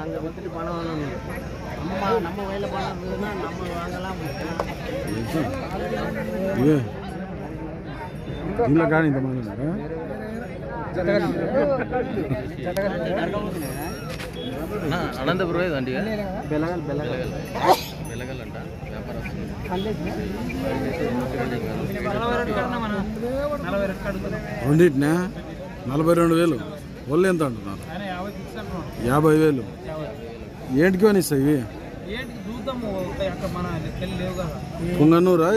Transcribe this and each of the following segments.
அங்கே வித்துட்டு பணம் வாங்கணும். நம்ம வயலில் பணம் இருந்ததுன்னா நம்ம வாங்கலாம். ఇలా కానీ ఇంతమంది ఉన్నారా? అనంతపురం అండి బెలగల్ అంట వ్యాపారస్తులు రెండింటినా 42,000 వాళ్ళు ఎంత అంటున్నారు? 50,000 ఏంటికి అని ఇస్తాయి ఇవి? పుంగనూరా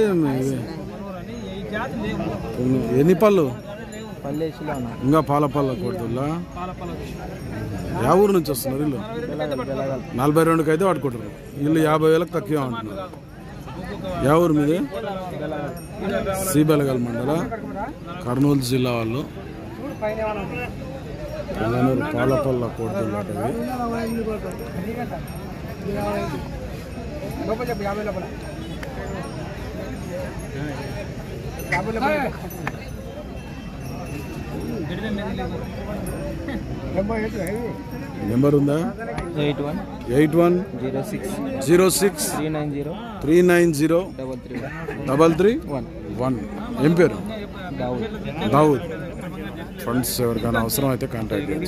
ఎన్ని పళ్ళు? ఇంకా పాలపల్ల కొడుతుల్లా. యా ఊరు నుంచి వస్తున్నారు వీళ్ళు? 42కి అయితే పట్టుకుంటారు వీళ్ళు. 50,000కి తక్కువ అంటున్నారు. యా ఊరు మీది? సి బెలగల్ మండల కర్నూలు జిల్లా వాళ్ళు. పుంగనూరు పాలపల్ల కొడుతుల్లా. నెంబర్ ఉందా? 81-06-390-330-331. ఏం పేరు? దావుద్. ఫండ్స్ ఎవరికైనా అవసరం అయితే కాంటాక్ట్ చేయండి.